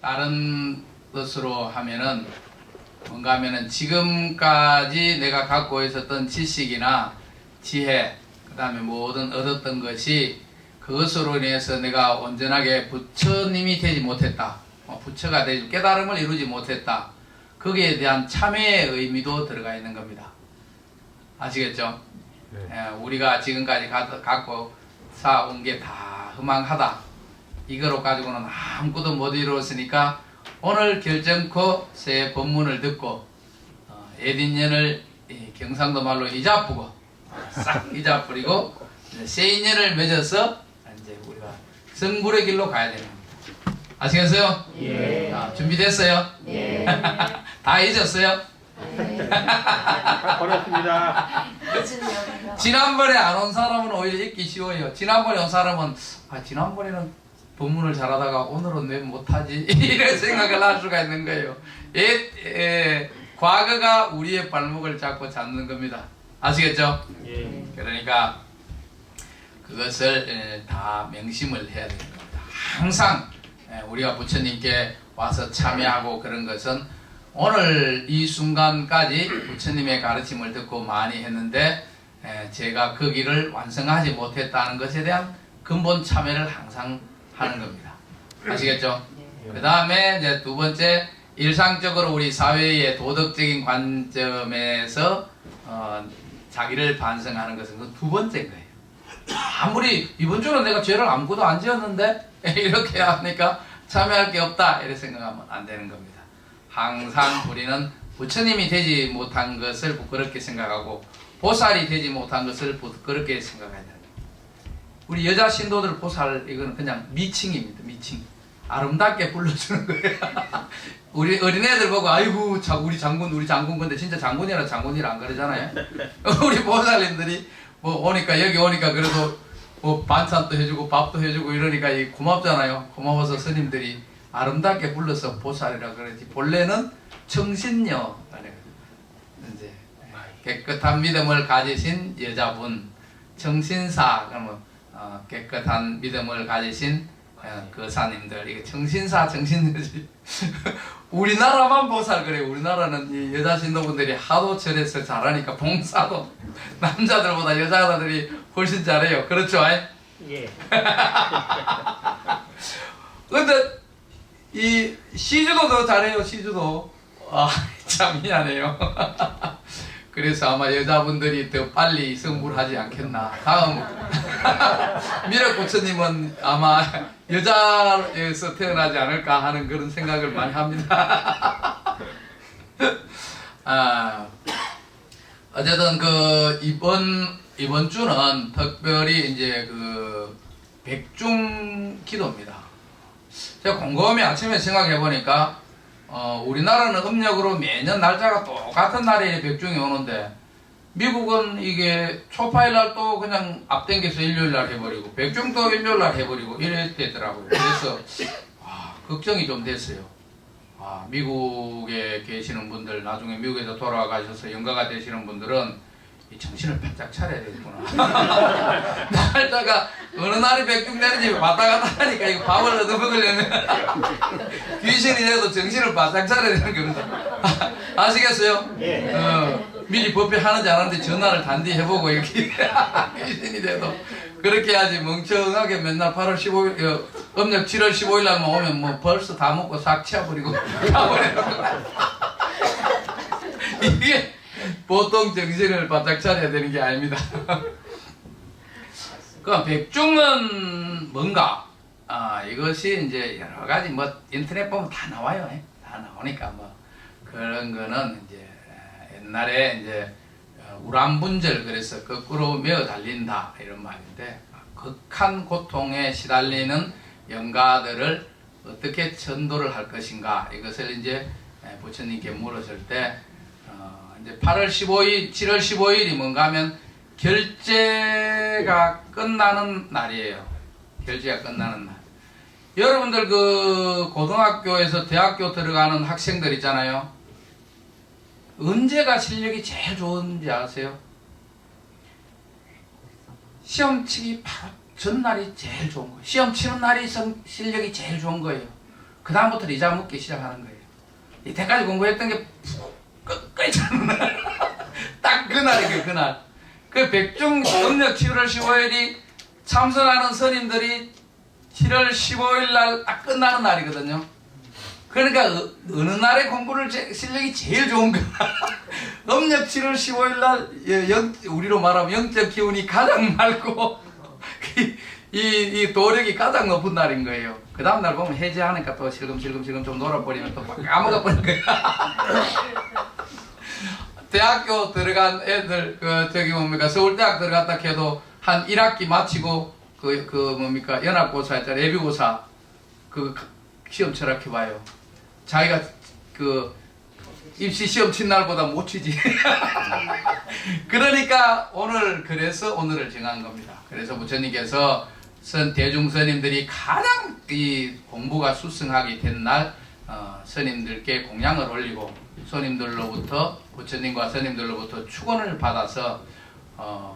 다른 뜻으로 하면은 뭔가 하면은 지금까지 내가 갖고 있었던 지식이나 지혜, 그 다음에 모든 얻었던 것이 그것으로 인해서 내가 온전하게 부처님이 되지 못했다. 부처가 되지, 깨달음을 이루지 못했다. 거기에 대한 참회의 의미도 들어가 있는 겁니다. 아시겠죠? 네. 우리가 지금까지 갖고 쌓아온 게 다 허망하다. 이거로 가지고는 아무것도 못 이루었으니까 오늘 결정코 새 법문을 듣고 애딘년을 경상도 말로 이자뿌고 싹 이자뿌리고 새 인연을 맺어서 이제 우리가 성불의 길로 가야 되는 겁니다. 아시겠어요? 예. 준비됐어요? 예. 다 잊었어요? 버렸습니다. 지난번에 안 온 사람은 오히려 잊기 쉬워요. 지난번에 온 사람은 지난번에는 법문을 잘하다가 오늘은 왜 못하지? 이런 생각을 할 수가 있는 거예요. 과거가 우리의 발목을 잡고 잡는 겁니다. 아시겠죠? 예. 그러니까 그것을 다 명심을 해야 되는 겁니다. 항상 우리가 부처님께 와서 참여하고 그런 것은 오늘 이 순간까지 부처님의 가르침을 듣고 많이 했는데 제가 그 길을 완성하지 못했다는 것에 대한 근본 참여를 항상 하는 겁니다. 아시겠죠? 그 다음에 이제 두 번째, 일상적으로 우리 사회의 도덕적인 관점에서 자기를 반성하는 것은 그 두 번째인 거예요. 아무리 이번 주는 내가 죄를 아무것도 안 지었는데 이렇게 하니까 참여할 게 없다 이렇게 생각하면 안 되는 겁니다. 항상 우리는 부처님이 되지 못한 것을 부끄럽게 생각하고 보살이 되지 못한 것을 부끄럽게 생각해야 됩니다. 우리 여자 신도들 보살 이거는 그냥 미칭입니다. 미칭. 아름답게 불러주는 거예요. 우리 어린애들 보고 아이고 우리 장군 근데 진짜 장군이라 안 그러잖아요. 우리 보살님들이 뭐 오니까 여기 오니까 그래도 뭐 반찬도 해주고 밥도 해주고 이러니까 고맙잖아요. 고마워서 스님들이 아름답게 불러서 보살이라 그러지. 본래는 청신녀 이제 깨끗한 믿음을 가지신 여자분, 청신사 그러면 깨끗한 믿음을 가지신 거사님들, 이게 청신사, 청신녀지. 우리나라만 보살 그래요. 우리나라는 이 여자 신도분들이 하도 절에서 잘하니까 봉사도 남자들보다 여자들이 훨씬 잘해요. 그렇죠? 예. 근데 이 시주도 더 잘해요. 시주도. 참 미안해요. 그래서 아마 여자분들이 더 빨리 성불하지 않겠나. 다음 미륵 부처님은 아마 여자에서 태어나지 않을까 하는 그런 생각을 많이 합니다. 어쨌든 그 이번 주는 특별히 이제 그 백중 기도입니다. 제가 곰곰이 아침에 생각해 보니까 우리나라는 음력으로 매년 날짜가 똑같은 날에 백중이 오는데 미국은 이게 초파일날 또 그냥 앞당겨서 일요일날 해버리고 백중도 일요일날 해버리고 이랬더라고요. 그래서 걱정이 좀 됐어요. 미국에 계시는 분들, 나중에 미국에서 돌아가셔서 영가가 되시는 분들은 이 정신을 바짝 차려야 되겠구나. 날짜가 어느 날이 백중 되는지 왔다 갔다 하니까 이거 밥을 얻어먹으려면 귀신이 돼도 정신을 바짝 차려야 되는 겁니다. 아시겠어요? 예. 미리 법회 하는지 안 하는지 전화를 단디 해보고 이렇게 귀신이 돼도 그렇게 해야지. 멍청하게 맨날 8월 15일 음력 7월 15일 날만 오면 뭐 벌써 다 먹고 싹 치워버리고 이게 보통 정신을 바짝 차려야 되는 게 아닙니다. 그럼 백중은 뭔가? 이것이 이제 여러 가지 뭐 인터넷 보면 다 나와요. 다 나오니까 뭐 그런 거는 이제 옛날에 이제 우람분절 그래서 거꾸로 메어 달린다 이런 말인데 극한 고통에 시달리는 영가들을 어떻게 전도를 할 것인가 이것을 이제 부처님께 물었을 때 이제 8월 15일, 7월 15일이 뭔가 하면 결제가 끝나는 날이에요. 결제가 끝나는 날. 여러분들 그 고등학교에서 대학교 들어가는 학생들 있잖아요. 언제가 실력이 제일 좋은지 아세요? 시험 치기 바로 전날이 제일 좋은 거예요. 시험 치는 날이 실력이 제일 좋은 거예요. 그 다음부터 이자 묻기 시작하는 거예요. 이때까지 공부했던 게 끝까지 차는 딱 그날이에요. 그날. 그 백중 음력 7월 15일이 참선하는 스님들이 7월 15일 날 딱 끝나는 날이거든요. 그러니까 어느 날에 공부를 실력이 제일 좋은 거야. 음력 7월 15일 날 우리로 말하면 영적 기운이 가장 맑고 이 도력이 가장 높은 날인 거예요. 그 다음 날 보면 해제하니까 또 실금실금 좀 놀아버리면 또 까먹어버린 거야. 대학교 들어간 애들 저기 뭡니까 서울대학 들어갔다 해도 한 1학기 마치고 그 뭡니까 연합고사 있잖아요. 예비고사 그 시험 철학해 봐요. 자기가 그 입시 시험 친 날보다 못 치지. 그러니까 그래서 오늘을 정한 겁니다. 그래서 부처님께서 대중 스님들이 가장 이 공부가 수승하게 된 날 스님들께 공양을 올리고 스님들로부터 부처님과 스님들로부터 축원을 받아서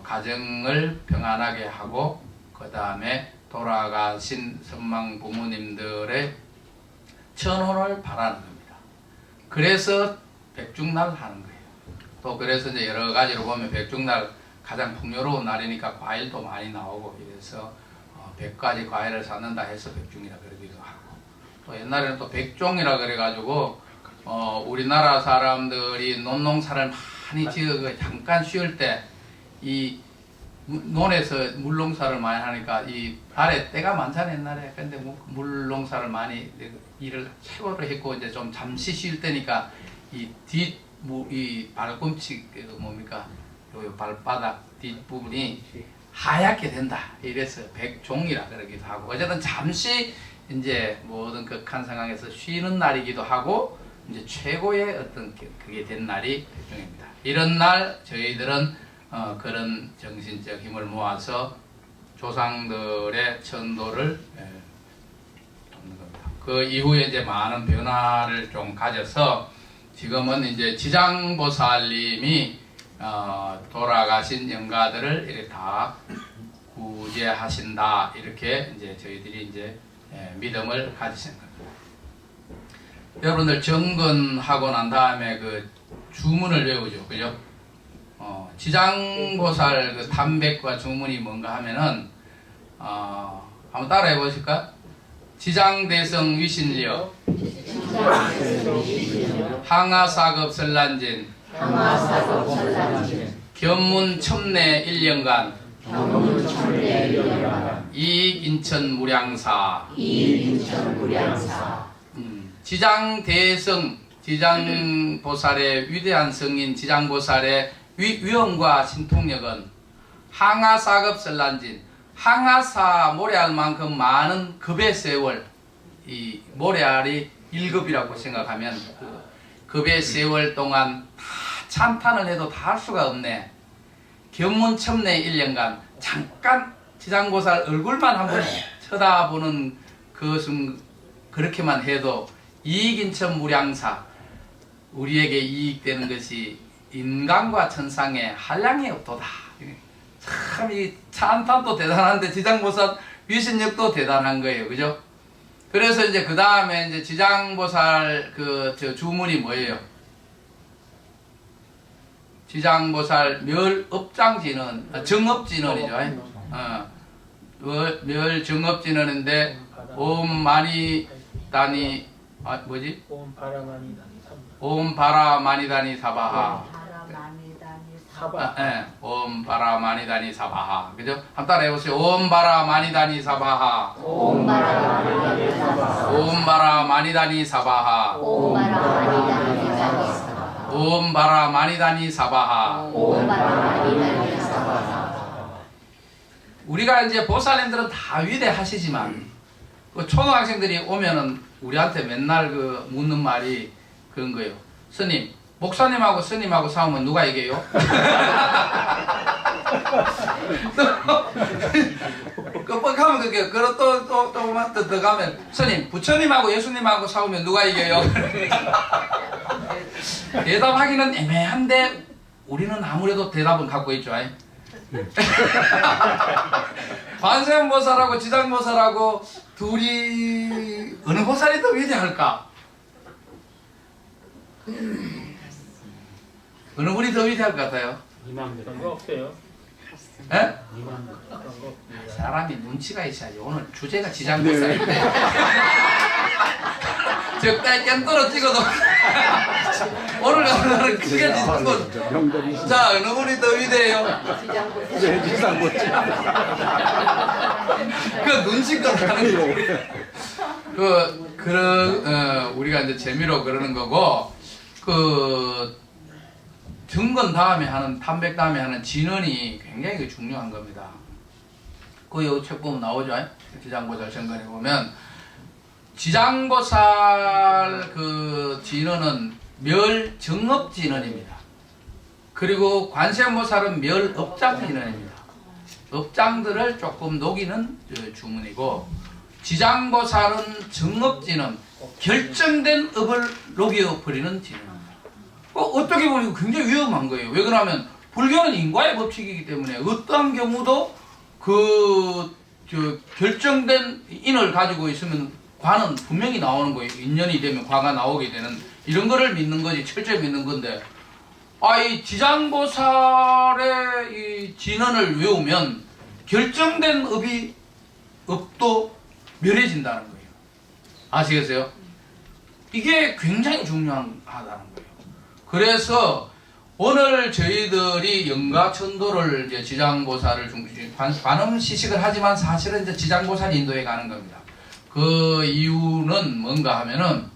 가정을 평안하게 하고 그 다음에 돌아가신 선망 부모님들의 천혼을 바라는 겁니다. 그래서 백중날 하는 거예요. 또 그래서 이제 여러 가지로 보면 백중날 가장 풍요로운 날이니까 과일도 많이 나오고 이래서 100가지 과일을 샀는다 해서 백중이라 그러기도 하고 또 옛날에는 또 백종이라 그래가지고 우리나라 사람들이 논농사를 많이 지어 잠깐 쉬울 때 이 논에서 물농사를 많이 하니까 이 달에 때가 많잖아요 옛날에. 근데 물농사를 많이 일을 최고로 했고 이제 좀 잠시 쉴 때니까 이 발꿈치 뭡니까 요 발바닥 뒷부분이 하얗게 된다. 이래서 백종이라 그러기도 하고 어쨌든 잠시 이제 모든 극한 상황에서 쉬는 날이기도 하고 이제 최고의 어떤 그게 된 날이 백종입니다. 이런 날 저희들은 그런 정신적 힘을 모아서 조상들의 천도를 돕는 겁니다. 그 이후에 이제 많은 변화를 좀 가져서 지금은 이제 지장보살님이 돌아가신 영가들을 이렇게 다 구제하신다. 이렇게 이제 저희들이 이제 믿음을 가지신 겁니다. 여러분들 정근하고 난 다음에 그 주문을 외우죠. 그죠? 지장보살 그 담백과 주문이 뭔가 하면은, 한번 따라해 보실까? 지장대성 위신려, 항하사급 설란진, 견문첨내 1년간, 이익인천 무량사, 지장대성, 지장보살의 위대한 성인 지장보살의 위엄과 신통력은 항하사급 설란진, 항하사 모래알만큼 많은 급의 세월, 이 모래알이 1급이라고 생각하면 그 급의 세월 동안 다 찬탄을 해도 다 할 수가 없네. 견문첨내 1년간 잠깐 지장보살 얼굴만 한번 쳐다보는 그것은 그렇게만 해도 이익인천 무량사, 우리에게 이익되는 것이 인간과 천상에 한량이 없도다. 참 이 찬탄도 대단한데 지장보살 위신력도 대단한 거예요. 그죠? 그래서 이제 그 다음에 이제 지장보살 저 주문이 뭐예요? 지장보살 멸업장진은 정업진언이죠. 멸정업진언인데 옴마니다니 뭐지? 옴바라마니다니 사바하. 옴바라마니다니 사바하. 그죠? 한번 따라해 보세요. 옴바라마니다니 사바하. 옴바라마니다니 사바하. 옴바라마니다니 사바하. 우리가 이제 보살님들은 다 위대하시지만 그 초등학생들이 오면은 우리한테 맨날 그 묻는 말이 그런 거예요. 스님, 목사님하고 스님하고 싸우면 누가 이겨요? 끔뻑하면 그게 또 가면 스님, 부처님하고 예수님하고 싸우면 누가 이겨요? 대답하기는 애매한데 우리는 아무래도 대답은 갖고 있죠. 관세음보살하고 지장보살하고 둘이 어느 보살이 더 위대할까? 어느 분이 더 위대할 것 같아요? 그런 거 없어요. 예? 그런 거 없습니다. 사람이 눈치가 있어야지. 오늘 주제가 지장보살인데 적당히 깬떨어 찍어도 오늘 같은 날은 크게 지장보. 자, 어느 분이 더 위대해요? 그 눈치껏 하는 거. 우리가 이제 재미로 그러는 거고, 정건 다음에 하는, 탐백 다음에 하는 진언이 굉장히 중요한 겁니다. 그 책 보면 나오죠? 지장보살 정건에 보면, 지장보살 진언은 멸정업 진언입니다. 그리고 관세음보살은 멸업장 진언입니다. 업장들을 조금 녹이는 주문이고, 지장보살은 정업 진언, 결정된 업을 녹여버리는 진언입니다. 어떻게 보면 굉장히 위험한 거예요. 왜 그러냐면 불교는 인과의 법칙이기 때문에 어떠한 경우도 결정된 인을 가지고 있으면 과는 분명히 나오는 거예요. 인연이 되면 과가 나오게 되는 이런 거를 믿는 거지, 철저히 믿는 건데, 이 지장보살의 이 진언을 외우면 결정된 업도 멸해진다는 거예요. 아시겠어요? 이게 굉장히 중요하다는 거예요. 그래서 오늘 저희들이 영가천도를 이제 지장보살을 관음시식을 하지만 사실은 이제 지장보살 인도에 가는 겁니다. 그 이유는 뭔가 하면은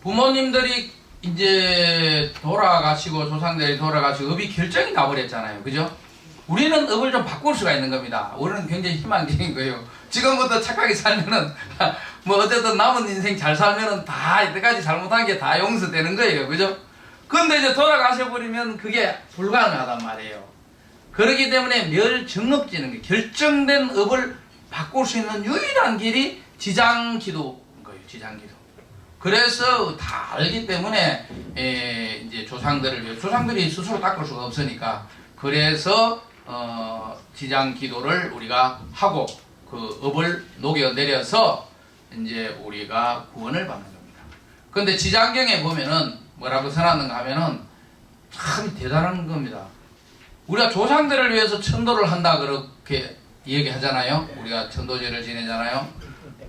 부모님들이 이제 돌아가시고 조상들이 돌아가시고 업이 결정이 나버렸잖아요. 그죠? 우리는 업을 좀 바꿀 수가 있는 겁니다. 우리는 굉장히 희망적인 거예요. 지금부터 착하게 살면은 뭐 어쨌든 남은 인생 잘 살면은 다 이때까지 잘못한 게 다 용서되는 거예요. 그죠? 근데 이제 돌아가셔버리면 그게 불가능하단 말이에요. 그렇기 때문에 멸정업지는 게 결정된 업을 바꿀 수 있는 유일한 길이 지장기도인 거예요. 지장기도. 그래서 다 알기 때문에 이제 조상들이 스스로 닦을 수가 없으니까, 그래서 지장기도를 우리가 하고 그 업을 녹여내려서 이제 우리가 구원을 받는 겁니다. 그런데 지장경에 보면은 뭐라고 써놨는가 하면은 참 대단한 겁니다. 우리가 조상들을 위해서 천도를 한다 그렇게 얘기하잖아요. 우리가 천도제를 지내잖아요.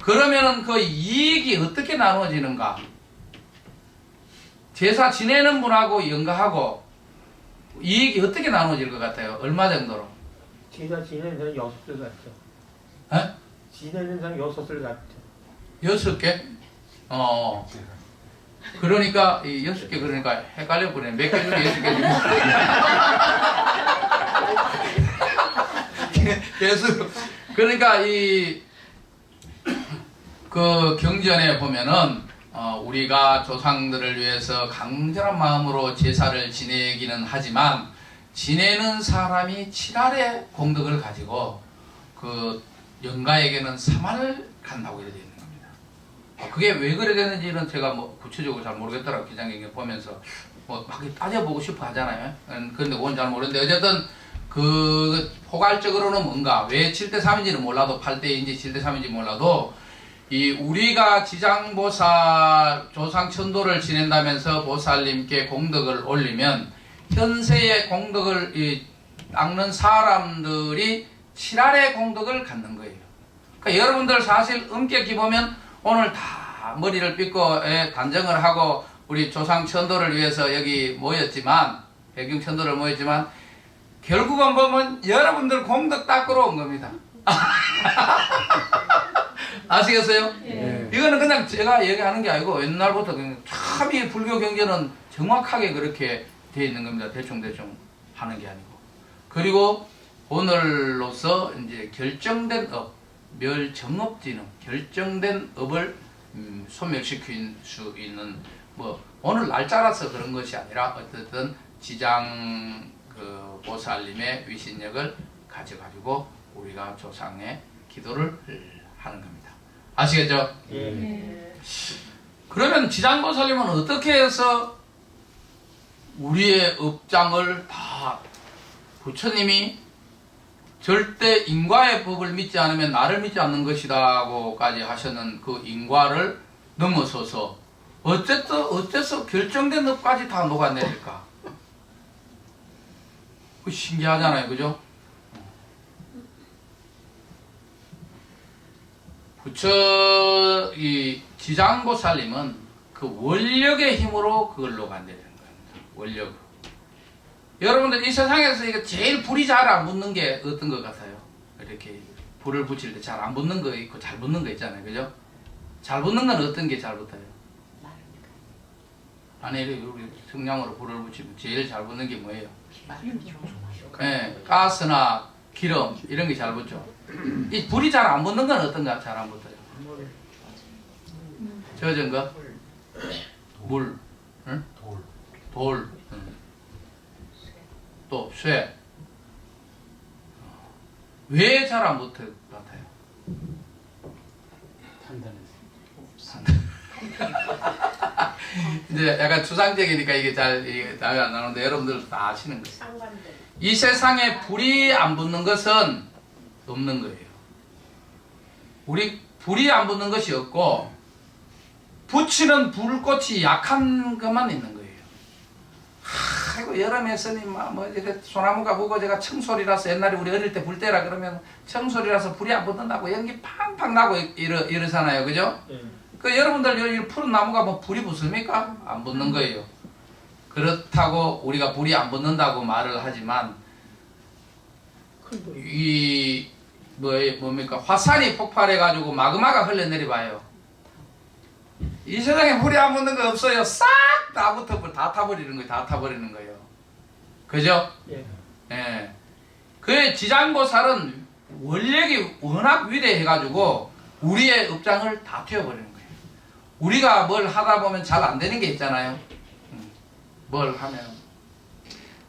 그러면은 그 이익이 어떻게 나눠지는가? 제사 지내는 분하고 연가하고 이익이 어떻게 나눠질 것 같아요? 얼마 정도로? 제사 지내는 사람 6살 같죠. 에? 지내는 사람 6살 같죠. 6개? 그러니까 이 6개 그러니까 헷갈려 버리네. 몇 개 중에 6개 중에 계속. 그러니까 그 경전에 보면은 우리가 조상들을 위해서 강렬한 마음으로 제사를 지내기는 하지만 지내는 사람이 7알의 공덕을 가지고 그 영가에게는 3알을 간다고 이렇게 되어 있는 겁니다. 그게 왜 그래 되는지는 제가 뭐 구체적으로 잘 모르겠더라고요. 기장경에 보면서 뭐 막 따져보고 싶어 하잖아요. 그런데 그건 잘 모르는데 어쨌든 그 포괄적으로는 뭔가 왜 7대3인지는 몰라도 8대인지 7대3인지 몰라도 이 우리가 지장보살 조상천도를 지낸다면서 보살님께 공덕을 올리면 현세의 공덕을 닦는 사람들이 7알의 공덕을 갖는 거예요. 그러니까 여러분들 사실 엄격히 보면 오늘 다 머리를 빗고 단정을 하고 우리 조상천도를 위해서 여기 모였지만, 백경천도를 모였지만 결국은 보면 여러분들 공덕 닦으러 온 겁니다. 아시겠어요? 예. 이거는 그냥 제가 얘기하는 게 아니고 옛날부터 참 이 불교 경제는 정확하게 그렇게 되어 있는 겁니다. 대충 하는 게 아니고. 그리고 오늘로서 이제 결정된 업, 멸정업지능, 결정된 업을 소멸시킬 수 있는 뭐 오늘 날짜라서 그런 것이 아니라 어쨌든 지장 보살님의 위신력을 가져가지고 우리가 조상의 기도를 하는 겁니다. 아시겠죠? 예. 그러면 지장보살님은 어떻게 해서 우리의 업장을 다 부처님이 절대 인과의 법을 믿지 않으면 나를 믿지 않는 것이다고까지 하셨는 그 인과를 넘어서서 어째서 결정된 법까지 다 녹아내릴까? 그 신기하잖아요, 그죠? 부처 이 지장보살님은 그 원력의 힘으로 그걸 녹아내리는 겁니다. 원력으로. 여러분들 이 세상에서 이거 제일 불이 잘 안 붙는 게 어떤 것 같아요? 이렇게 불을 붙일 때 잘 안 붙는 거 있고 잘 붙는 거 있잖아요, 그죠? 잘 붙는 건 어떤 게 잘 붙어요? 안에 우리 성냥으로 불을 붙이면 제일 잘 붙는 게 뭐예요? 네, 가스나 기름 이런 게 잘 붙죠. 이 불이 잘 안 붙는 건 어떤가? 잘 안 붙어요. 젖은 거? 물, 응? 돌, 또 쇠. 왜 잘 안 붙을 것 같아요? 이제 약간 추상적이니까 이게 잘 답이 안 나오는데 여러분들 다 아시는 거예요. 이 세상에 불이 안 붙는 것은 없는 거예요. 우리 불이 안 붙는 것이 없고 붙이는 불꽃이 약한 것만 있는 거예요. 아이고 여름에 스님 뭐 이렇게 소나무가 보고 제가 청소리라서 옛날에 우리 어릴 때 불 때라 그러면 청소리라서 불이 안 붙는다고 연기 팡팡 나고 이러잖아요, 그죠? 그 여러분들 이 푸른 나무가 뭐 불이 붙습니까? 안 붙는 거예요. 그렇다고 우리가 불이 안 붙는다고 말을 하지만 이 뭡니까 화산이 폭발해 가지고 마그마가 흘러내려봐요. 이 세상에 불이 안 붙는 거 없어요. 싹 다 붙어 다 타버리는 거예요. 다 타버리는 거예요. 그죠? 예. 예. 그 지장보살은 원력이 워낙 위대해 가지고 우리의 업장을 다 튀어버리는 거예요. 우리가 뭘 하다 보면 잘 안 되는 게 있잖아요. 뭘 하면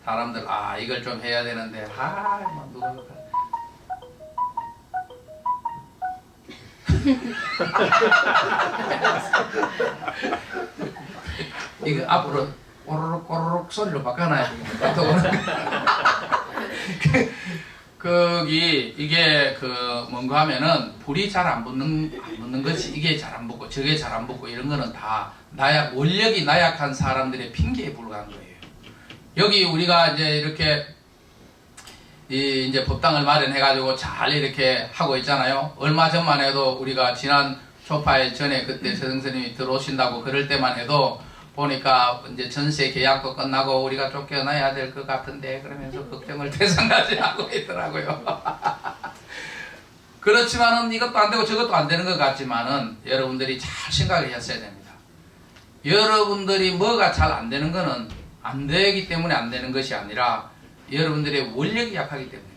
사람들 이걸 좀 해야 되는데 뭐 누가 이거 앞으로 꼬르륵 꼬르륵 소리로 바꿔놔야 거기 이게 뭔가 하면은 불이 잘 안 붙는 것이 이게 잘 안 붙고 저게 잘 안 붙고 이런 거는 다 원력이 나약한 사람들의 핑계에 불과한 거예요. 여기 우리가 이제 이렇게 이제 법당을 마련해가지고 잘 이렇게 하고 있잖아요. 얼마 전만 해도 우리가 지난 초파일 전에 그때 서정스님이 들어오신다고 그럴 때만 해도 보니까 이제 전세 계약도 끝나고 우리가 쫓겨나야 될 것 같은데 그러면서 걱정을 대상까지 하고 있더라고요. 그렇지만은 이것도 안 되고 저것도 안 되는 것 같지만은 여러분들이 잘 생각을 했어야 됩니다. 여러분들이 뭐가 잘 안 되는 거는 안 되기 때문에 안 되는 것이 아니라 여러분들의 원력이 약하기 때문입니다.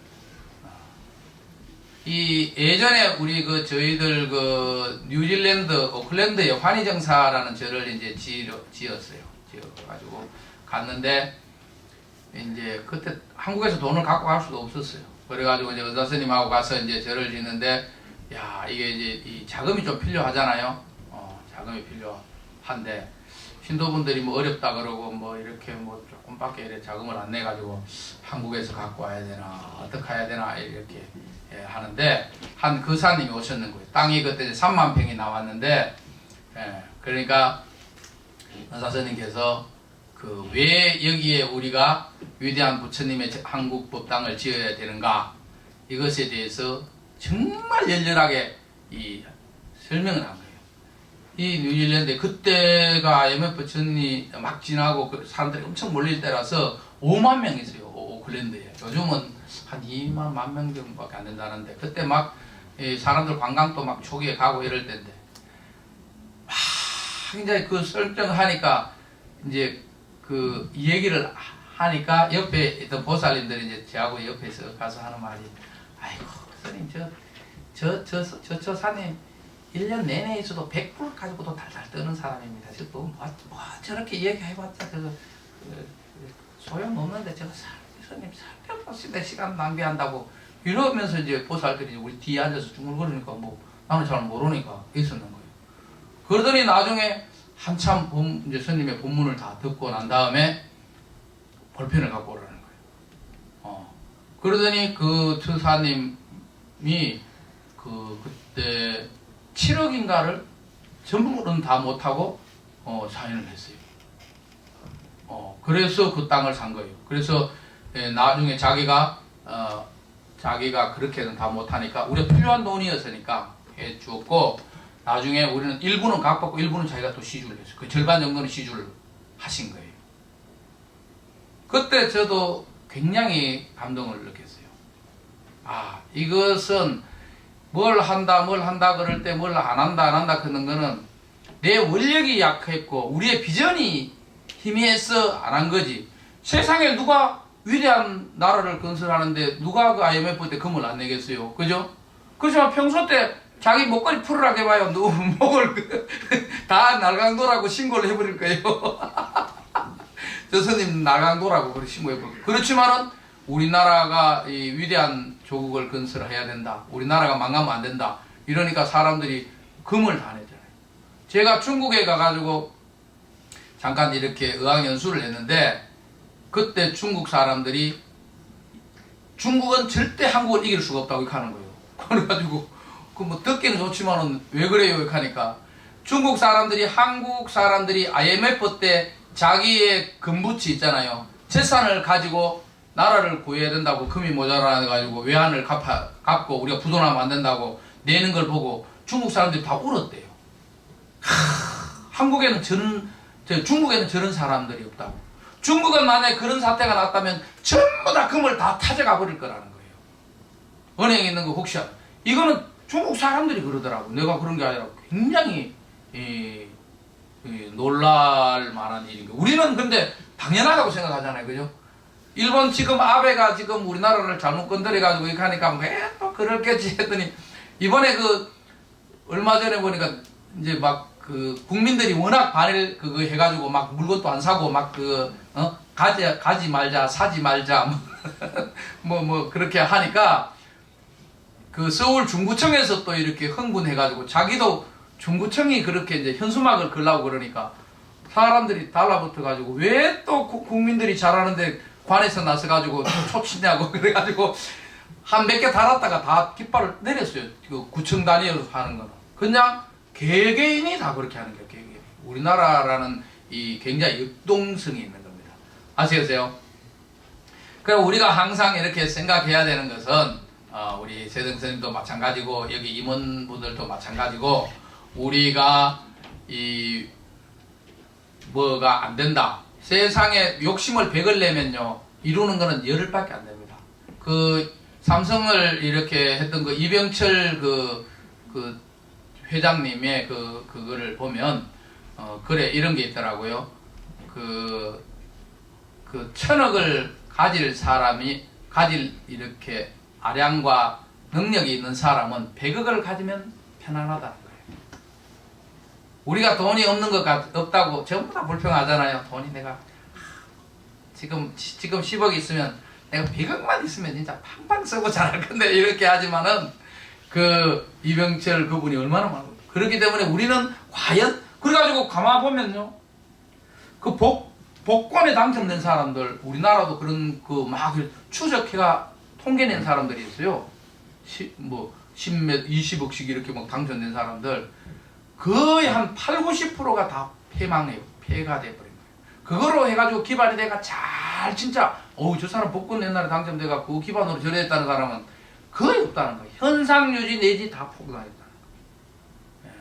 이 예전에 우리 저희들 뉴질랜드 오클랜드에 환희정사라는 절을 이제 지었어요. 지어가지고 갔는데 이제 그때 한국에서 돈을 갖고 갈 수도 없었어요. 그래가지고 이제 의사 스님하고 가서 이제 절을 짓는데 이게 이제 이 자금이 좀 필요하잖아요. 자금이 필요한데 신도분들이 뭐 어렵다 그러고 뭐 이렇게 뭐 조금밖에 이렇게 자금을 안 내가지고 한국에서 갖고 와야 되나 어떻게 해야 되나 이렇게 하는데 한 거사님이 오셨는 거예요. 땅이 그때 3만 평이 나왔는데 그러니까 의사스님께서 왜 여기에 우리가 위대한 부처님의 한국 법당을 지어야 되는가 이것에 대해서 정말 열렬하게 설명을 한 거예요. 이 뉴질랜드 그때가 IMF 전이 막 지나고 사람들이 엄청 몰릴 때라서 5만 명 있어요. 오클랜드에. 요즘은 한 2만 명 정도밖에 안 된다는데 그때 막 사람들 관광도 막 초기에 가고 이럴 때인데 이제 설정하니까 이제 이 얘기를 하니까 옆에 있던 보살님들이 이제 저하고 옆에서 가서 하는 말이 아이고 스님 저 사님 1년 내내 있어도 100불 가지고도 달달 떠는 사람입니다. 뭐 저렇게 얘기해봤자 소용없는데 저거 스님 살펴보시다 시간 낭비한다고 이러면서 이제 보살들이 우리 뒤에 앉아서 중얼거리니까 뭐 나는 잘 모르니까 있었는 거예요. 그러더니 나중에 한참 이제 스님의 본문을 다 듣고 난 다음에 볼펜을 갖고 오라는 거예요. 그러더니 그 처사님이 그때 7억인가를 전부는 다 못하고 사인을 했어요. 그래서 그 땅을 산 거예요. 그래서 나중에 자기가 그렇게는 다 못하니까 우리가 필요한 돈이었으니까 해 주었고, 나중에 우리는 일부는 갚았고 일부는 자기가 또 시주를 했어요. 그 절반 정도는 시주를 하신 거예요. 그때 저도 굉장히 감동을 느꼈어요. 이것은 뭘 한다 그럴 때 뭘 안 한다 그런 거는 내 원력이 약했고 우리의 비전이 희미해서 안 한 거지. 세상에 누가 위대한 나라를 건설하는데 누가 그 IMF 때 금을 안 내겠어요. 그죠? 그렇지만 평소 때 자기 목걸이 풀으라고 해봐요. 누구 목을 다 날강도라고 신고를 해버릴 거예요. 저 스님 날강도라고 그렇게 신고해버릴 거예요. 그렇지만은 우리나라가 이 위대한 조국을 건설해야 된다. 우리나라가 망하면 안 된다. 이러니까 사람들이 금을 다 내잖아요. 제가 중국에 가가지고 잠깐 이렇게 의학연수를 했는데, 그때 중국 사람들이 중국은 절대 한국을 이길 수가 없다고 이렇게 하는 거예요. 그래가지고 뭐 듣기는 좋지만은 왜 그래요? 이렇게 하니까 중국 사람들이 한국 사람들이 IMF 때 자기의 금부치 있잖아요. 재산을 가지고 나라를 구해야 된다고 금이 모자라가지고 외환을 갚고 우리가 부도나면 안 된다고 내는 걸 보고 중국 사람들이 다 울었대요. 한국에는 중국에는 저런 사람들이 없다고. 중국은 만약에 그런 사태가 났다면 전부 다 금을 다 타져가 버릴 거라는 거예요. 은행에 있는 거 혹시 이거는 중국 사람들이 그러더라고. 내가 그런 게 아니라 굉장히 놀랄 만한 일인 거예요. 우리는 근데 당연하다고 생각하잖아요. 그죠? 일본 지금 아베가 지금 우리나라를 잘못 건드려가지고 이렇게 하니까 왜 또 그렇겠지 했더니, 이번에 얼마 전에 보니까 이제 막 국민들이 워낙 반일 그거 해가지고 막 물건도 안 사고 막 가지 말자, 사지 말자 뭐 그렇게 하니까 서울 중구청에서 또 이렇게 흥분해가지고 자기도 중구청이 그렇게 이제 현수막을 걸라고 그러니까 사람들이 달라붙어가지고 왜 또 국민들이 잘하는데 관에서 나서가지고 초치냐고 그래가지고 한 몇 개 달았다가 다 깃발을 내렸어요. 구청 단위로 하는 거는 그냥 개개인이 다 그렇게 하는 거예요. 개개인. 우리나라라는 이 굉장히 역동성이 있는 겁니다. 아시겠어요? 그럼 우리가 항상 이렇게 생각해야 되는 것은 우리 세등 선생님도 마찬가지고 여기 임원분들도 마찬가지고 우리가 뭐가 안 된다. 세상에 욕심을 100을 내면요 이루는 거는 10밖에 안 됩니다. 삼성을 이렇게 했던 이병철 회장님의 그거를 보면 그래 이런 게 있더라고요. 1000억을 가질 이렇게 아량과 능력이 있는 사람은 100억을 가지면 편안하다는 거예요. 우리가 돈이 없는 것 없다고 전부 다 불평하잖아요. 돈이 내가 지금 10억 있으면 내가 100억만 있으면 진짜 팡팡 쓰고 잘할 건데 이렇게 하지만은 이병철 그분이 얼마나 많아요. 그렇기 때문에 우리는 과연 그래가지고 가만 보면요 복권에 당첨된 사람들 우리나라도 그런 막 추적해가 통계낸 사람들이 있어요. 10몇 20억씩 이렇게 막 당첨된 사람들 거의 한 8, 90%가 다 폐망해요. 폐가 돼버린 거예요. 그거로 해가지고 기반이 돼가 진짜 저 사람 복권 옛날에 당첨돼가 그 기반으로 저랬다는 사람은 거의 없다는 거예요. 현상유지 내지 다 폭락했다는 거예요.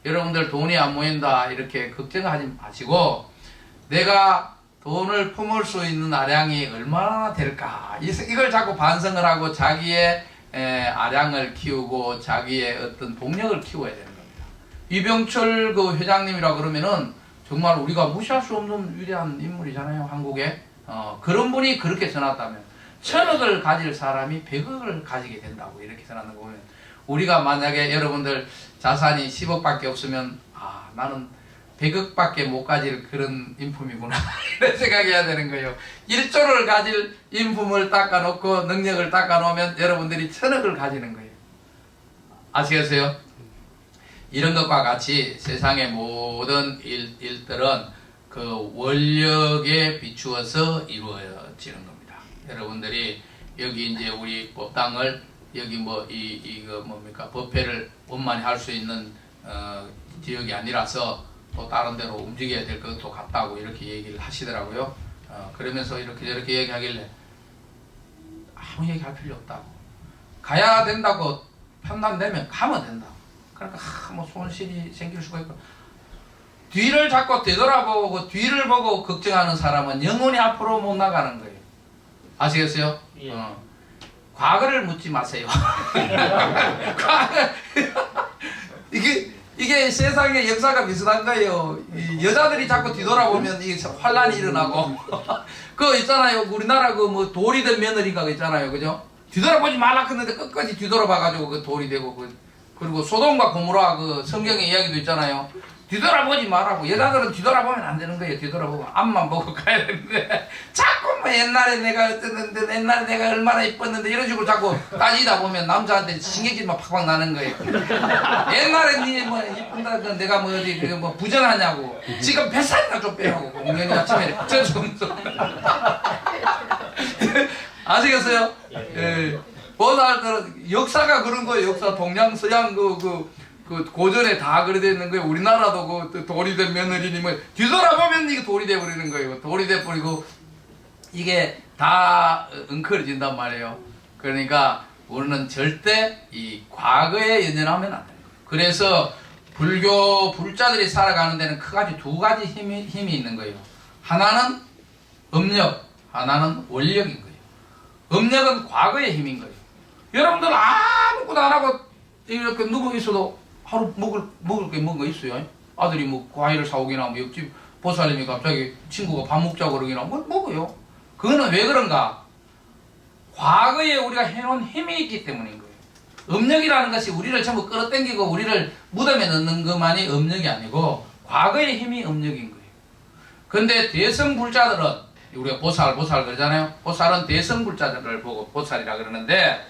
여러분들 돈이 안 모인다 이렇게 걱정하지 마시고 내가 돈을 품을 수 있는 아량이 얼마나 될까 이걸 자꾸 반성을 하고 자기의 아량을 키우고 자기의 어떤 동력을 키워야 되는 겁니다. 이병철 회장님이라 그러면은 정말 우리가 무시할 수 없는 위대한 인물이잖아요. 한국에 그런 분이 그렇게 써놨다면 1000억을 가질 사람이 100억을 가지게 된다고 이렇게 써놨는 거 보면 우리가 만약에 여러분들 자산이 10억밖에 없으면 나는 100억밖에 못 가질 그런 인품이구나 이런 생각해야 되는 거예요. 1조를 가질 인품을 닦아놓고 능력을 닦아놓으면 여러분들이 1000억을 가지는 거예요. 아시겠어요? 이런 것과 같이 세상의 모든 일들은 원력에 비추어서 이루어지는 겁니다. 여러분들이 여기 이제 우리 법당을 여기 뭐 이거 뭡니까 법회를 원만히 할 수 있는 지역이 아니라서 또 다른 데로 움직여야 될 것도 같다고 이렇게 얘기를 하시더라고요. 그러면서 이렇게 저렇게 얘기하길래 아무 얘기할 필요 없다고, 가야 된다고 판단되면 가면 된다고. 그러니까 뭐 손실이 생길 수가 있고, 뒤를 자꾸 되돌아보고 뒤를 보고 걱정하는 사람은 영원히 앞으로 못 나가는 거예요. 아시겠어요? 예. 과거를 묻지 마세요. 이게 세상의 역사가 비슷한 거예요. 이 여자들이 자꾸 뒤돌아보면 이게 환란이 일어나고 그거 있잖아요. 우리나라 그 뭐 돌이 된 며느리가 그 있잖아요. 그죠? 뒤돌아보지 말라 했는데 끝까지 뒤돌아봐가지고 그 돌이 되고 그리고 소돔과 고모라 그 성경의 이야기도 있잖아요. 뒤돌아보지 말라고. 여자들은 뒤돌아보면 안 되는 거예요. 뒤돌아보면 앞만 보고 가야 되는데 자꾸 뭐 옛날에 내가 어땠는데 옛날에 내가 얼마나 이뻤는데 이런 식으로 자꾸 따지다 보면 남자한테 신경질만 팍팍 나는 거예요. 옛날에 니 뭐 이쁜다 그 내가 뭐 어디 뭐 부정하냐고. 지금 뱃살이나 좀 빼라고. 공연이 아침에 저좀 아시겠어요? 예. 보살들은 역사가 그런 거예요. 역사 동양 서양 그 고전에 다 그래 되어 있는 거예요. 우리나라도 그 돌이 된 며느리님을 뒤돌아보면 이게 돌이 돼 버리는 거예요. 돌이 돼 버리고 이게 다 엉클어진단 말이에요. 그러니까 우리는 절대 이 과거에 연연하면 안 돼요. 그래서 불교 불자들이 살아가는 데는 크가지 두 가지 힘이 있는 거예요. 하나는 음력, 하나는 원력인 거예요. 음력은 과거의 힘인 거예요. 여러분들 아무것도 안 하고 이렇게 누워 있어도 하루 먹을 게 뭔가 있어요. 아들이 뭐 과일을 사오기나 뭐 옆집 보살님이 갑자기 친구가 밥 먹자고 그러기나 뭐 먹어요. 그거는 왜 그런가? 과거에 우리가 해놓은 힘이 있기 때문인 거예요. 음력이라는 것이 우리를 전부 끌어당기고 우리를 무덤에 넣는 것만이 음력이 아니고 과거의 힘이 음력인 거예요. 근데 대성불자들은 우리가 보살 그러잖아요. 보살은 대성불자들을 보고 보살이라 그러는데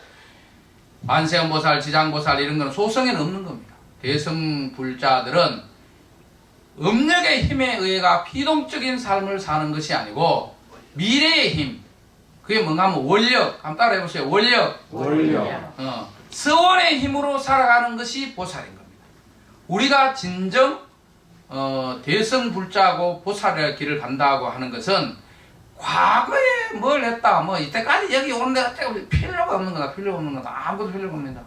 만세음보살, 지장보살 이런 거는 소성에는 없는 겁니다. 대성불자들은 음력의 힘에 의해가 피동적인 삶을 사는 것이 아니고 미래의 힘, 그게 뭔가 하면 원력, 한번 따라 해보세요. 원력. 서원의 힘으로 살아가는 것이 보살인 겁니다. 우리가 진정 대성불자고 보살의 길을 간다고 하는 것은 과거에 뭘 했다, 뭐 이때까지 여기 오는 데가 필요가 없는 거다, 필요가 없는 거다, 아무것도 필요가 없습니다.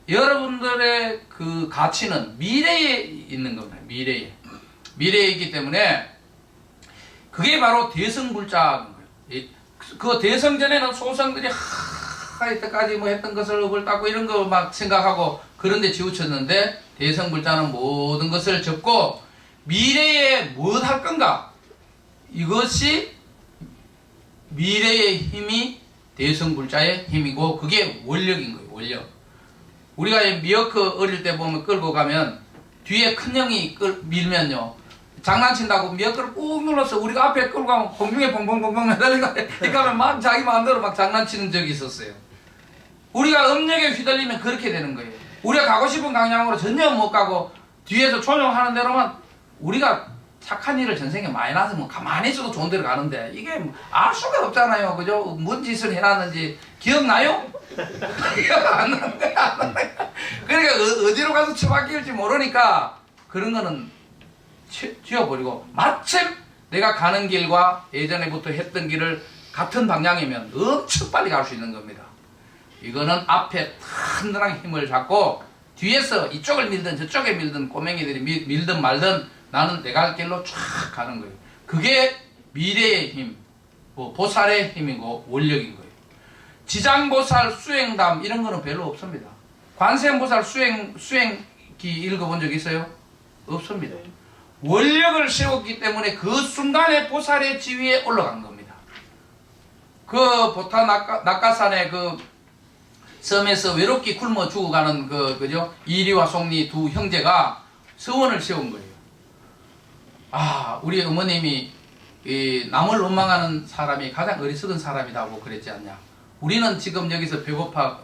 여러분들의 그 가치는 미래에 있는 겁니다. 미래에 있기 때문에 그게 바로 대성불자인 거예요. 그 대성전에는 소성들이 이때까지 뭐 했던 것을 업을 닦고 이런 거 막 생각하고 그런데 치우쳤는데 대성불자는 모든 것을 접고 미래에 뭘 할 건가, 이것이 미래의 힘이 대성불자의 힘이고 그게 원력인 거예요. 원력. 우리가 미어크 어릴 때 보면 끌고 가면 뒤에 큰 형이 밀면요, 장난친다고 미어크를 꾹 눌러서 우리가 앞에 끌고 가면 공중에 펑펑펑펑 매달리고 그러니까 막 자기 마음대로 막 장난치는 적이 있었어요. 우리가 음력에 휘둘리면 그렇게 되는 거예요. 우리가 가고 싶은 방향으로 전혀 못 가고 뒤에서 조종하는 대로만 우리가 착한 일을 전생에 많이 나서면 가만히 있어도 좋은 데로 가는데 이게 알 수가 없잖아요. 그죠? 뭔 짓을 해놨는지 기억나요? 기억 안 나는데. 그러니까 어디로 가서 처박힐지 모르니까 그런 거는 지워버리고 마침 내가 가는 길과 예전에부터 했던 길을 같은 방향이면 엄청 빨리 갈 수 있는 겁니다. 이거는 앞에 튼튼하게 힘을 잡고 뒤에서 이쪽을 밀든 저쪽에 밀든 꼬맹이들이 밀든 말든 나는 내가 갈 길로 쫙 가는 거예요. 그게 미래의 힘, 보살의 힘이고 원력인 거예요. 지장보살 수행담 이런 거는 별로 없습니다. 관세음보살 수행기 읽어본 적 있어요? 없습니다. 원력을 세웠기 때문에 그 순간에 보살의 지위에 올라간 겁니다. 그 보타 낙가산의 그 섬에서 외롭게 굶어 죽어가는 그죠? 이리와 송리 두 형제가 서원을 세운 거예요. 우리 어머님이 남을 원망하는 사람이 가장 어리석은 사람이라고 그랬지 않냐. 우리는 지금 여기서 배고파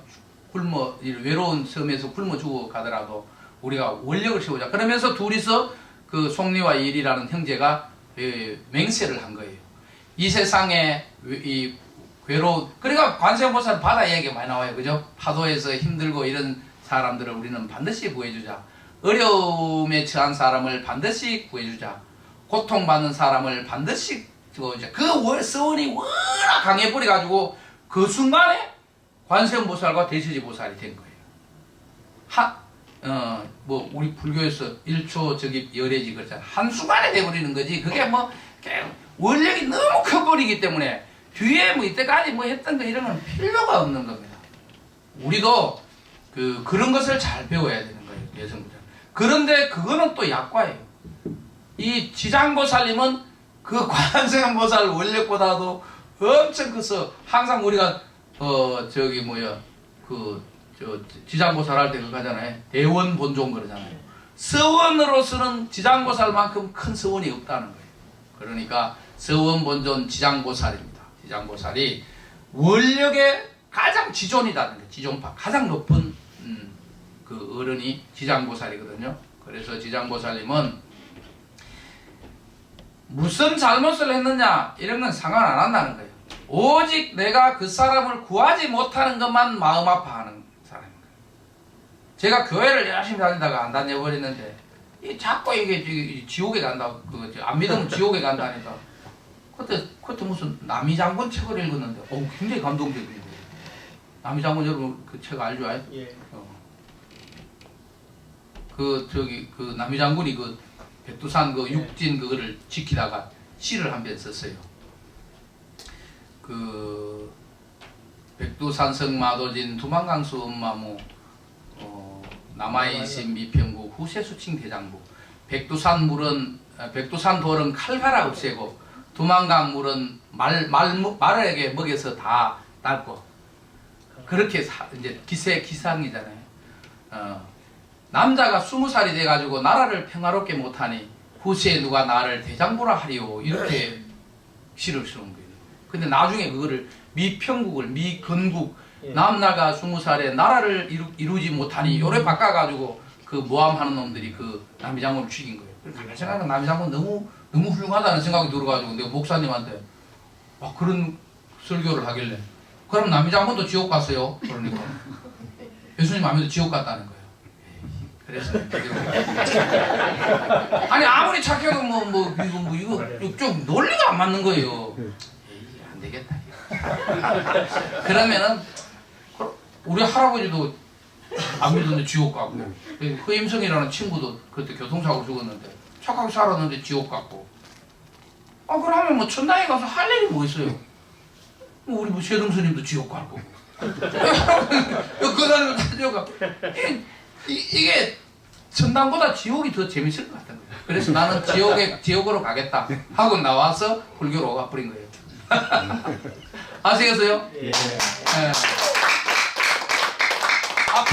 굶어 외로운 섬에서 굶어 죽어 가더라도 우리가 원력을 세우자. 그러면서 둘이서 그 송리와 일이라는 형제가 맹세를 한 거예요. 이 세상에 이 그러니까 관세음보살 바다 얘기 많이 나와요. 그죠? 파도에서 힘들고 이런 사람들을 우리는 반드시 구해주자. 어려움에 처한 사람을 반드시 구해주자. 고통받는 사람을 반드시 구해주자. 그 서원이 워낙 강해버려가지고 그 순간에 관세음보살과 대세지보살이 된 거예요. 우리 불교에서 1초 저기 열애지 그렇잖아. 한순간에 돼버리는 거지. 그게 원력이 너무 커버리기 때문에 뒤에 이때까지 했던 거 이런 건 필요가 없는 겁니다. 우리도 그런 것을 잘 배워야 되는 거예요. 여성들. 그런데 그거는 또 약과예요. 이 지장보살님은 그 관세음보살 원력보다도 엄청 커서 항상 우리가 지장보살 할 때 그거 하잖아요. 대원본종 그러잖아요. 서원으로서는 지장보살만큼 큰 서원이 없다는 거예요. 그러니까 서원본존 지장보살입니다. 지장보살이 원력의 가장 지존이다는 거예요. 지존파 가장 높은 그 어른이 지장보살이거든요. 그래서 지장보살님은 무슨 잘못을 했느냐 이런 건 상관 안 한다는 거예요. 오직 내가 그 사람을 구하지 못하는 것만 마음 아파하는 사람입니다. 제가 교회를 열심히 다니다가 안 다녀버리는데 자꾸 이게 지옥에 간다고 안 믿으면 지옥에 간다니까. 그때 무슨 남이장군 책을 읽었는데 굉장히 감동적인 거예요. 남이장군 여러분 그 책 알죠? 예. 그 남이장군이 백두산 육진 그거를 지키다가 시를 한 편 썼어요. 백두산성 마도진 두만강수 엄마무 남아이신 미평구 후세수칭 대장부. 백두산 돌은 칼갈아 없애고 두만강 물은 말에게 먹여서 다 닳고. 그렇게 이제 기상이잖아요. 남자가 20살이 돼가지고 나라를 평화롭게 못하니 후세에 누가 나를 대장부라 하리오 이렇게 시를 쓰는 거예요. 근데 나중에 그거를 미건국 남나가 20살에 나라를 이루지 못하니 요래 바꿔가지고 그 모함하는 놈들이 그 남이장군을 죽인 거예요. 가만히 생각하면 남이장군 너무 훌륭하다는 생각이 들어가지고 내가 목사님한테 그런 설교를 하길래 그럼 남이장군도 지옥 갔어요. 그러니까 예수님 아무도 지옥 갔다는 거예요. 그래서 아니 아무리 착해도 이거 좀 논리가 안 맞는 거예요. 안 되겠다. 그러면은 우리 할아버지도 안 믿었는데 지옥 가고 허임성이라는 친구도 그때 교통사고 죽었는데 착하게 살았는데 지옥 갔고 그러면 천당에 가서 할 일이 뭐 있어요? 우리 세등스님도 지옥 가고 그 사람도 다 지옥 가고 이게 천당보다 지옥이 더 재밌을 것 같은 거예요. 그래서 나는 지옥으로 가겠다 하고 나와서 불교로 가버린 거예요. 아시겠어요? 예.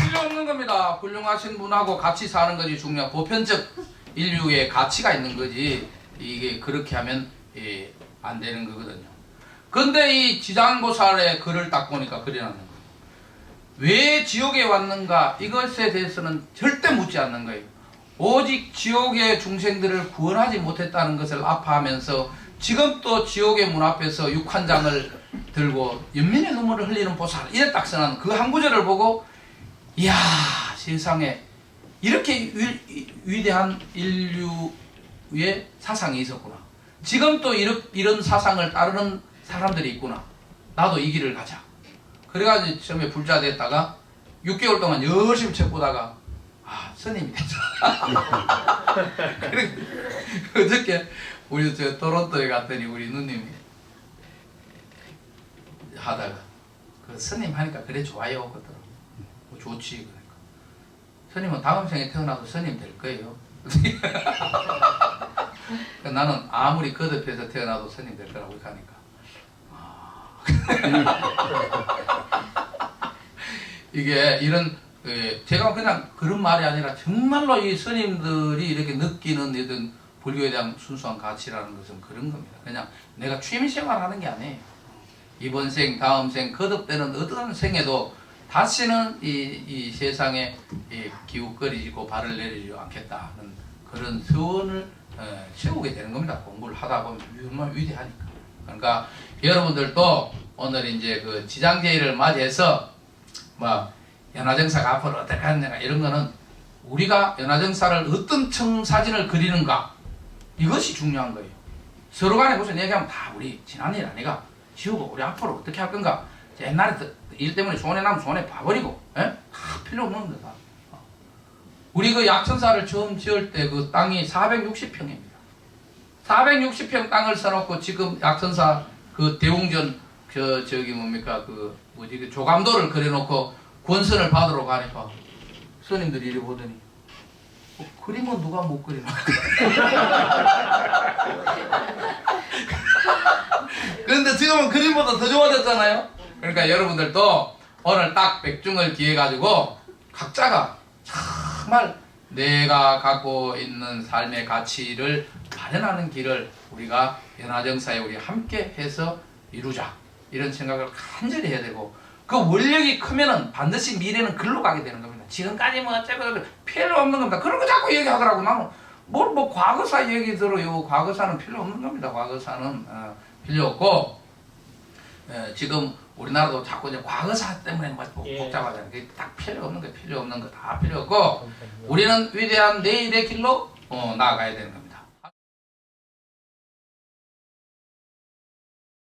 필요 없는 겁니다. 훌륭하신 분하고 같이 사는 것이 중요한 보편적 인류의 가치가 있는 거지 이게 그렇게 하면 안 되는 거거든요. 근데 이 지장보살의 글을 딱 보니까 그리 나는 거예요. 왜 지옥에 왔는가 이것에 대해서는 절대 묻지 않는 거예요. 오직 지옥의 중생들을 구원하지 못했다는 것을 아파하면서 지금 또 지옥의 문 앞에서 육환장을 들고 연민의 눈물을 흘리는 보살 이래 딱 써놓은 그 한 구절을 보고 이야 세상에 이렇게 위대한 인류의 사상이 있었구나. 지금 또 이런 사상을 따르는 사람들이 있구나. 나도 이 길을 가자. 그래가지고 처음에 불자 됐다가 6개월 동안 열심히 책 보다가 스님이 됐어. 어저께 우리 토론토에 갔더니 우리 누님이 하다가 그 스님 하니까 그래 좋아요 그러더라고. 좋지 그러니까. 스님은 다음 생에 태어나도 스님 될 거예요. 나는 아무리 거듭해서 태어나도 스님 될 거라고 하니까 이게 이런 제가 그냥 그런 말이 아니라 정말로 이 스님들이 이렇게 느끼는 이런 불교에 대한 순수한 가치라는 것은 그런 겁니다. 그냥 내가 취미생활 하는 게 아니에요. 이번 생, 다음 생, 거듭되는 어떤 생에도 다시는 이 세상에 기웃거리고 발을 내리지 않겠다는 그런 소원을 세우게 되는 겁니다. 공부를 하다 보면 정말 위대하니까. 그러니까 여러분들도 오늘 이제 그 지장제의를 맞이해서 뭐 연화정사가 앞으로 어떻게 하느냐 이런 거는 우리가 연화정사를 어떤 청사진을 그리는가 이것이 중요한 거예요. 서로 간에 무슨 얘기하면 다 우리 지난 일 아니가 지우고 우리 앞으로 어떻게 할 건가. 옛날에 일 때문에 손해 나면 손해 봐버리고 다 필요 없는 겁니다. 우리 그 약천사를 처음 지을 때 그 땅이 460평입니다. 460평 땅을 써놓고 지금 약천사 그 대웅전 저기 뭡니까 그 뭐지 그 조감도를 그려놓고 권선을 받으러 가니까 스님들이 이리 보더니 그림은 누가 못 그리나. 그런데 지금은 그림보다 더 좋아졌잖아요. 그러니까 여러분들도 오늘 딱 백중을 기해 가지고 각자가 정말 내가 갖고 있는 삶의 가치를 발현하는 길을 우리가 연화정사에 우리 함께 해서 이루자 이런 생각을 간절히 해야 되고, 그 원력이 크면은 반드시 미래는 글로 가게 되는 겁니다. 지금까지 뭐 어쩌고 필요 없는 겁니다. 그런 거 자꾸 얘기하더라고. 나는 뭐 과거사 얘기 들어요. 과거사는 필요 없는 겁니다. 과거사는 필요 없고, 지금 우리나라도 자꾸 이제 과거사 때문에 뭐 복잡하잖아요. 그게 딱 필요 없는 거, 필요 없는 거 다 필요 없고, 우리는 위대한 내일의 길로 나아가야 되는 겁니다.